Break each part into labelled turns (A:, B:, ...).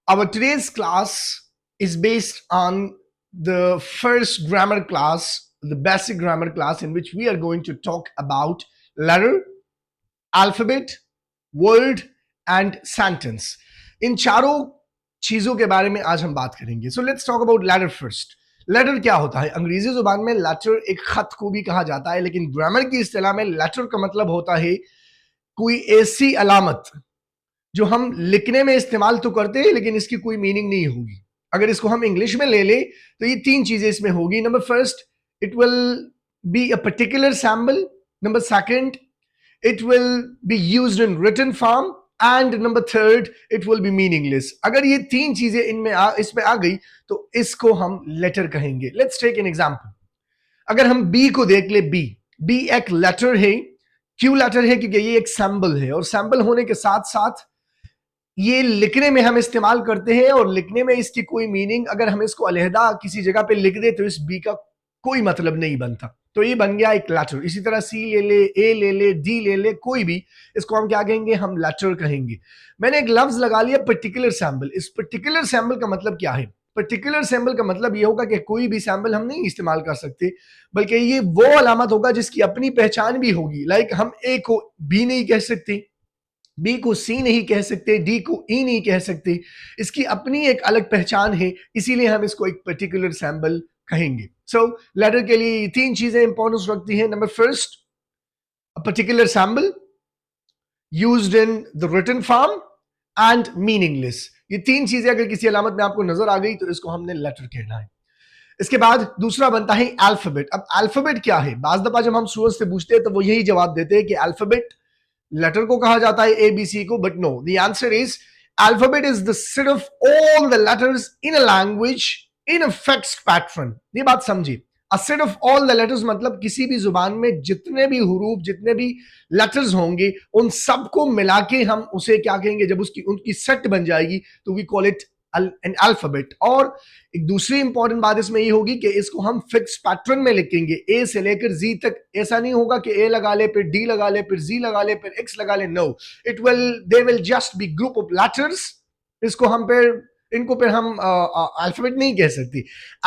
A: Our today's class is based on the first grammar class, the basic grammar class, in which we are going to talk about letter, alphabet, word and sentence. इन चारों चीजों के बारे में आज हम बात करेंगे. So let's talk about letter first. Letter क्या होता है? अंग्रेजी जुबान में लेटर एक खत को भी कहा जाता है, लेकिन ग्रामर की इस्तेलाह में लेटर का मतलब होता है कोई ऐसी अलामत जो हम लिखने में इस्तेमाल तो करते हैं लेकिन इसकी कोई मीनिंग नहीं होगी. अगर इसको हम इंग्लिश में ले ले तो ये तीन चीजें इसमें होगी. Number first, it will be a particular sample. Number second, it will be used in written form, and number third, it will be meaningless. अगर ये तीन चीजें इसमें आ गई तो इसको हम लेटर कहेंगे. Let's take an example. अगर हम बी को देख ले, बी एक लेटर है. क्यों लेटर है? क्योंकि ये एक सैम्बल है, और सैम्बल होने के साथ साथ ये लिखने में हम इस्तेमाल करते हैं, और लिखने में इसकी कोई मीनिंग, अगर हम इसको अलहदा किसी जगह पे लिख दे तो इस बी का कोई मतलब नहीं बनता. तो ये बन गया एक लेटर. इसी तरह सी ले ले, ए ले ले, डी ले ले, कोई भी, इसको हम क्या कहेंगे? हम लेटर कहेंगे. मैंने एक लफ्ज लगा लिया पर्टिकुलर सैम्बल. इस पर्टिकुलर सैम्बल का मतलब क्या है? पर्टिकुलर सैम्बल का मतलब ये होगा कि कोई भी सैम्बल हम नहीं इस्तेमाल कर सकते, बल्कि ये वो अलामत होगा जिसकी अपनी पहचान भी होगी. लाइक हम ए को बी नहीं कह सकते, बी को सी नहीं कह सकते, डी को ई नहीं कह सकते. इसकी अपनी एक अलग पहचान है, इसीलिए हम इसको एक पर्टिकुलर सैम्बल कहेंगे. सो लेटर के लिए तीन चीजें इंपॉर्टेंस रखती हैं. Number first, a particular symbol used in the written form and meaningless. ये तीन चीजें अगर किसी अलामत में आपको नजर आ गई तो इसको हमने लेटर कहना है. इसके बाद दूसरा बनता है अल्फाबेट. अब अल्फाबेट क्या है? बाज़ दफा जब हम स्टूडेंट्स से पूछते हैं तो वो यही जवाब देते हैं कि अल्फाबेट लेटर को कहा जाता है, ए बी सी को. But no, the answer is alphabet is the set of all the letters in a language in a fixed pattern. ये बात समझिए. A set of all the letters मतलब किसी भी जुबान में जितने भी हुरूफ, जितने भी लेटर्स होंगे, उन सबको मिला के हम उसे क्या कहेंगे? जब उसकी उनकी सेट बन जाएगी तो we call it an alphabet. और एक दूसरी इंपॉर्टेंट बात इसमें ये होगी कि इसको हम फिक्स पैटर्न में लिखेंगे, ए से लेकर जी तक. ऐसा नहीं होगा कि ए लगा ले, फिर डी लगा ले, फिर जी लगा ले, फिर एक्स लगा ले. No, it will they will just be group of letters. इसको हम फिर इनको फिर हम अल्फाबेट नहीं कह सकते.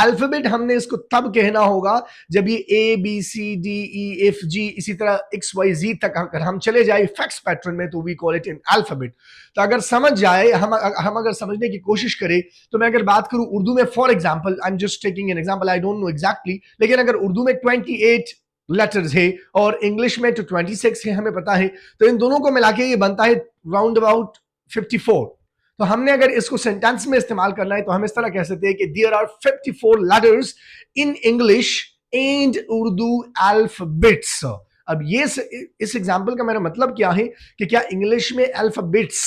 A: अल्फाबेट हमने इसको तब कहना होगा जब ये A B C D E F G इसी तरह एक्स वाई जी तक अगर हम चले जाए फिक्स पैटर्न में तो we call it an alphabet. तो अगर समझ जाए, हम अगर समझने की कोशिश करें, तो मैं अगर बात करूं उर्दू में, for example, I am just taking an example, I don't know exactly, लेकिन अगर उर्दू में 28 लेटर्स है और इंग्लिश में तो 26 है, हमें पता है, तो इन दोनों को मिला के ये बनता है राउंड अबाउट 54. तो हमने अगर इसको सेंटेंस में इस्तेमाल करना है तो हम इस तरह कह सकते हैं कि there are 54 letters in English and Urdu alphabets. अब ये इस एग्जांपल का मेरा मतलब क्या है कि क्या इंग्लिश में अल्फाबेट्स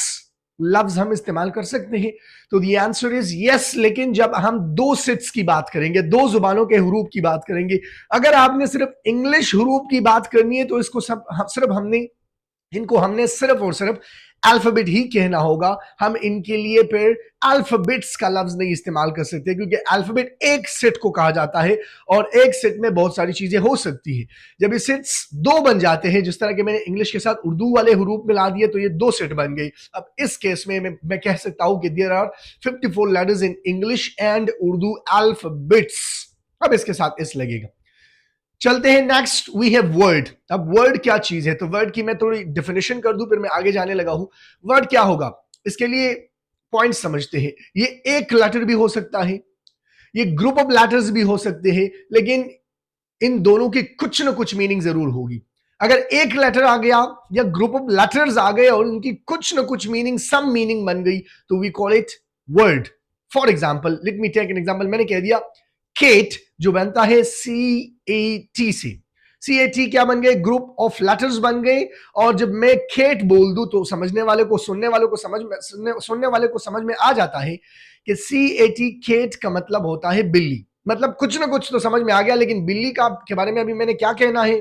A: लफ्ज हम इस्तेमाल कर सकते हैं? तो द आंसर इज यस, लेकिन जब हम दो सेट्स की बात करेंगे, दो जुबानों के हुरूफ की बात करेंगे. अगर आपने सिर्फ इंग्लिश हुरूफ की बात करनी है तो इसको हमने सिर्फ और सिर्फ अल्फाबेट ही कहना होगा. हम इनके लिए फिर अल्फाबेट्स का लफ्ज नहीं इस्तेमाल कर सकते, क्योंकि अल्फाबेट एक सेट को कहा जाता है और एक सेट में बहुत सारी चीजें हो सकती है. जब ये सेट्स दो बन जाते हैं, जिस तरह के मैंने इंग्लिश के साथ उर्दू वाले हुरूफ मिला दिए, तो ये दो सेट बन गई. अब इस केस में मैं कह सकता हूं कि there are 54 letters in English and Urdu alphabets. अब इसके साथ इस लगेगा. चलते हैं नेक्स्ट, वी हैव वर्ड. अब वर्ड क्या चीज है? तो वर्ड की मैं थोड़ी डेफिनेशन कर दूं, फिर मैं आगे जाने लगा हूं. वर्ड क्या होगा इसके लिए पॉइंट समझते हैं. ये एक लेटर भी हो सकता है, ये ग्रुप ऑफ लेटर्स भी हो सकते हैं, लेकिन इन दोनों की कुछ ना कुछ मीनिंग जरूर होगी. अगर एक लेटर आ गया या ग्रुप ऑफ लेटर्स आ गए और उनकी कुछ ना कुछ मीनिंग, सम मीनिंग बन गई, तो we call it word. For example, let me take an example. मैंने कह दिया केट, जो बनता है CAT से. CAT क्या बन गए? ग्रुप ऑफ लेटर्स बन गए. और जब मैं खेट बोल दूं तो समझने वाले को, सुनने वाले को समझ में आ जाता है कि CAT खेट का मतलब होता है बिल्ली. मतलब कुछ ना कुछ तो समझ में आ गया, लेकिन बिल्ली का के बारे में अभी मैंने क्या कहना है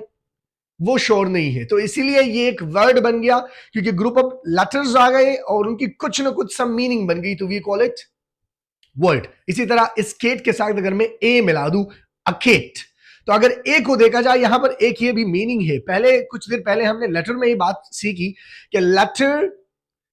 A: वो श्योर नहीं है. तो इसीलिए ये एक वर्ड बन गया, क्योंकि ग्रुप ऑफ लेटर्स आ गए और उनकी कुछ ना कुछ सम मीनिंग बन गई, तो वी कॉल इट वर्ड. इसी तरह इस केट के साथ अगर मैं ए मिला दूं, अकेट, तो अगर ए को देखा जाए, यहां पर एक ये भी मीनिंग है. पहले कुछ देर पहले हमने लेटर में ये बात सीखी कि लेटर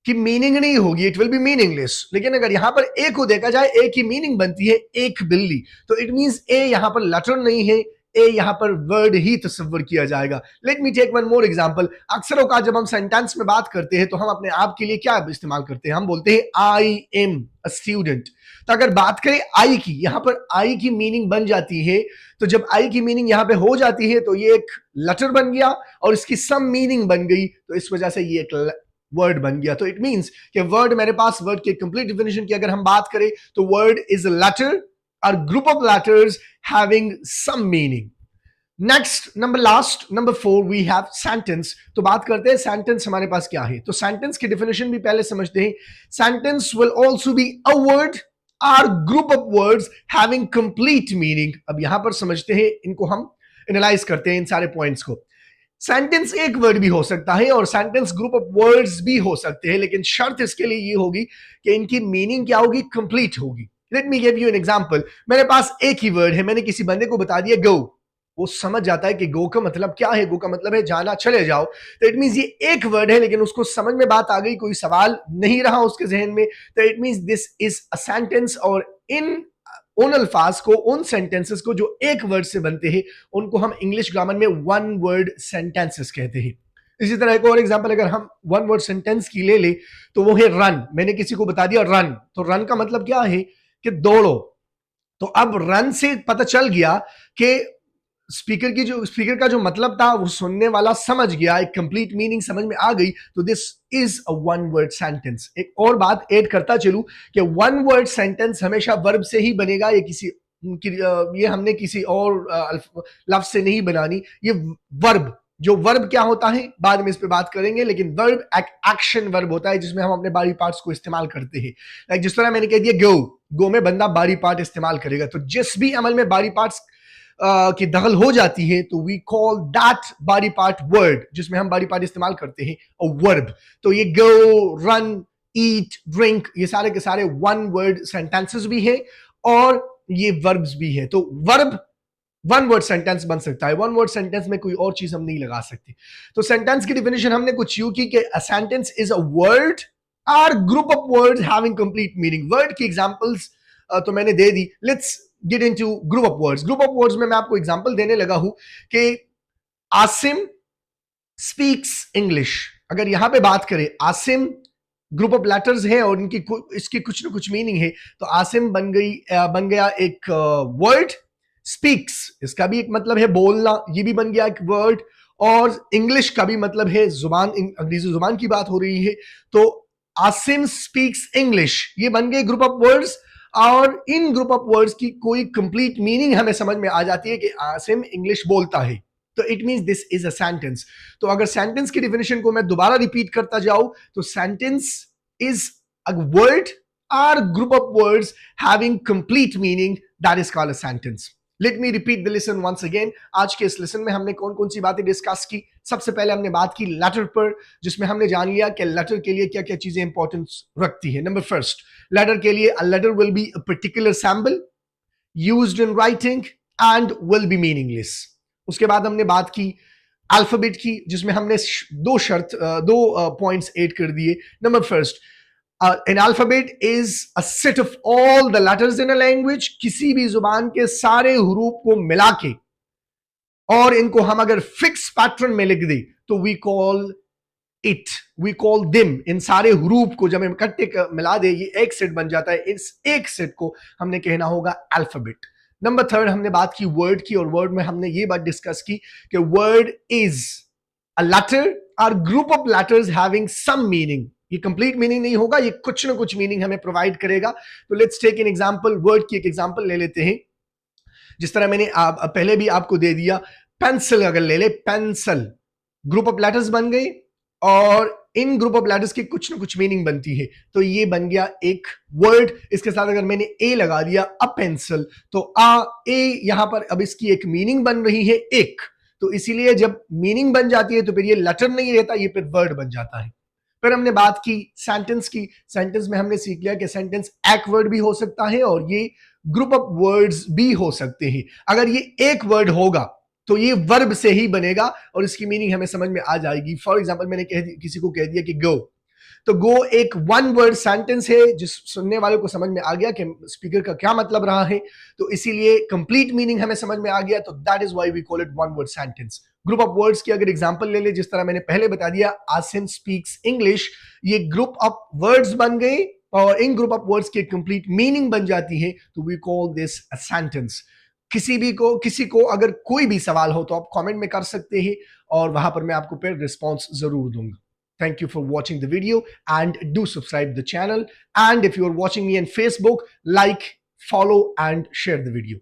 A: की मीनिंग नहीं होगी, इट विल बी मीनिंगलेस। लेकिन अगर यहां पर ए को देखा जाए, ए की मीनिंग बनती है एक बिल्ली, तो इट मींस ए यहां पर लेटर नहीं है, ए यहां पर वर्ड ही तस्वर किया जाएगा। Let me take one more example. अक्सर औकात जब हम सेंटेंस में बात करते हैं तो हम अपने आप के लिए क्या इस्तेमाल करते हैं, हम बोलते हैं आई एम अ स्टूडेंट। तो अगर बात करें आई की, यहां पर आई की मीनिंग बन जाती है, तो जब आई की मीनिंग यहां पे हो जाती है तो ये एक लेटर बन गया और इसकी सम मीनिंग बन गई, तो इस वजह से ये एक वर्ड बन गया। तो इट मींस कि वर्ड, मेरे पास वर्ड की कंप्लीट डिफिनेशन की अगर हम बात करें तो वर्ड इज अ लेटर और group of letters having some meaning. Next, number last, number 4, we have sentence. तो बात करते हैं सेंटेंस हमारे पास क्या है। तो सेंटेंस की डिफिनेशन भी पहले समझते हैं। Sentence will also be a word or group of words having complete meaning. अब यहां पर समझते हैं, इनको हम एनालाइज करते हैं इन सारे पॉइंट्स को। सेंटेंस एक वर्ड भी हो सकता है और सेंटेंस ग्रुप ऑफ वर्ड्स भी हो सकते हैं, लेकिन शर्त इसके लिए ये होगी कि इनकी मीनिंग क्या होगी, कंप्लीट होगी। Let me give you an example. मेरे पास एक ही वर्ड है, मैंने किसी बंदे को बता दिया गो, वो समझ जाता है कि गो का मतलब क्या है, गो का मतलब है जाना, चले जाओ। तो इट मींस ये एक वर्ड है, लेकिन उसको समझ में बात आ गई, कोई सवाल नहीं रहा उसके जहन में, तो it means this is a sentence. और इन उन अल्फाज को, उन सेंटेंसेस को जो एक वर्ड से बनते हैं, उनको हम इंग्लिश ग्रामर में वन वर्ड सेंटेंसेस कहते हैं। इसी तरह एक और एग्जांपल अगर हम वन वर्ड सेंटेंस की ले ले तो वो है रन। मैंने किसी को बता दिया रन, तो रन का मतलब क्या है कि दौड़ो। तो अब रन से पता चल गया कि स्पीकर का जो मतलब था वो सुनने वाला समझ गया, एक कंप्लीट मीनिंग समझ में आ गई, तो this is a one word sentence. एक और बात ऐड करता चलूं कि वन वर्ड सेंटेंस हमेशा वर्ब से ही बनेगा, ये किसी ये हमने किसी और लफ्ज से नहीं बनानी। ये वर्ब, जो वर्ब क्या होता है बाद में इस पे बात करेंगे, लेकिन वर्ब एक एक्शन वर्ब होता है जिसमें हम अपने बॉडी पार्ट्स को इस्तेमाल करते हैं। लाइक जिस तरह मैंने कह दिया गो, गो में बंदा बॉडी पार्ट इस्तेमाल करेगा, तो जिस भी अमल में बॉडी पार्ट्स की दखल हो जाती है तो we call that body part word, जिसमें हम बॉडी पार्ट इस्तेमाल करते हैं, और वर्ब। तो ये गो, रन, ईट, ड्रिंक, ये सारे के सारे वन वर्ड सेंटेंसेस भी है और ये वर्ब्स भी है। तो वर्ब वन वर्ड सेंटेंस बन सकता है, वन वर्ड सेंटेंस में कोई और चीज हम नहीं लगा सकते। तो सेंटेंस की डिफिनेशन हमने कुछ यूं की कि a sentence is a word or group of words having complete meaning. Word की एग्जांपल्स तो मैंने दे दी। Let's get into group of words. Group of words में मैं आपको एग्जांपल देने लगा हूं कि आसिम स्पीक्स इंग्लिश। अगर यहां पे बात करें, आसिम ग्रुप ऑफ लेटर्स है और इनकी इसकी कुछ ना कुछ मीनिंग है, तो आसिम बन गया एक वर्ड। स्पीक्स, इसका भी एक मतलब है बोलना, ये भी बन गया एक वर्ड। और इंग्लिश का भी मतलब है जुबान, अंग्रेजी जुबान की बात हो रही है, तो आसिम स्पीक्स इंग्लिश, ये बन गए ग्रुप ऑफ वर्ड्स। और इन ग्रुप ऑफ वर्ड्स की कोई कंप्लीट मीनिंग हमें समझ में आ जाती है कि आसिम इंग्लिश बोलता है, तो it means this is a sentence. तो अगर सेंटेंस की डिफिनेशन को मैं दोबारा रिपीट करता जाऊं तो sentence is a word or group of words having complete meaning, that is called a sentence. Let me repeat the lesson once again. आज के इस लेसन में हमने कौन कौन सी बातें डिस्कस की। सबसे पहले हमने बात की लेटर पर, जिसमें हमने जान लिया कि लेटर के लिए क्या क्या चीजें इंपॉर्टेंस रखती है। नंबर फर्स्ट, लेटर के लिए a letter will be a particular symbol used in writing and will be meaningless. उसके बाद हमने बात की अल्फाबेट की, जिसमें हमने दो पॉइंट्स ऐड कर दिए। Number first, an alphabet is a set of all the letters in a language। किसी भी जुबान के सारे हरूफ को मिला के और इनको हम अगर फिक्स पैटर्न में लिख दे तो वी कॉल दिम। इन सारे हरूफ को जब हम इकट्ठे मिला दे, ये एक सेट बन जाता है। इस एक सेट को हमने कहना होगा अल्फाबेट। नंबर थर्ड, हमने बात की वर्ड की, और वर्ड में हमने ये बात डिस्कस की कि word is a letter or group of letters having some meaning. ये कंप्लीट मीनिंग नहीं होगा, ये कुछ ना कुछ मीनिंग हमें प्रोवाइड करेगा। तो let's take an example. Word की एक एग्जांपल ले लेते हैं, जिस तरह मैंने पहले भी आपको दे दिया। पेंसिल अगर ले ले, पेंसिल ग्रुप ऑफ लेटर्स बन गए और इन ग्रुप ऑफ लेटर्स की कुछ ना कुछ मीनिंग बनती है, तो ये बन गया एक वर्ड। इसके साथ अगर मैंने ए लगा दिया, अ पेंसिल, तो ए यहां पर अब इसकी एक मीनिंग बन रही है एक, तो इसीलिए जब मीनिंग बन जाती है तो फिर ये लेटर नहीं रहता, ये फिर वर्ड बन जाता है। फिर हमने बात की सेंटेंस की। सेंटेंस में हमने सीख लिया कि सेंटेंस एक वर्ड भी हो सकता है और ये ग्रुप ऑफ वर्ड्स भी हो सकते हैं। अगर ये एक वर्ड होगा तो ये वर्ब से ही बनेगा और इसकी मीनिंग हमें समझ में आ जाएगी। फॉर एग्जाम्पल, मैंने किसी को कह दिया कि गो, तो गो एक वन वर्ड सेंटेंस है, जिस सुनने वाले को समझ में आ गया कि स्पीकर का क्या मतलब रहा है, तो इसीलिए कंप्लीट मीनिंग हमें समझ में आ गया, तो that is why we call it one word sentence. Group of words की अगर एग्जांपल ले ले, जिस तरह मैंने पहले बता दिया, आसिम स्पीक्स इंग्लिश, ये ग्रुप ऑफ वर्ड्स बन गए और इन ग्रुप ऑफ वर्ड्स की कंप्लीट मीनिंग बन जाती है, तो we call this a sentence. किसी को अगर कोई भी सवाल हो तो आप कमेंट में कर सकते हैं और वहां पर मैं आपको फिर रिस्पॉन्स जरूर दूंगा। Thank you for watching the video and do subscribe the channel. And if you are watching me on Facebook, like, follow and share the video.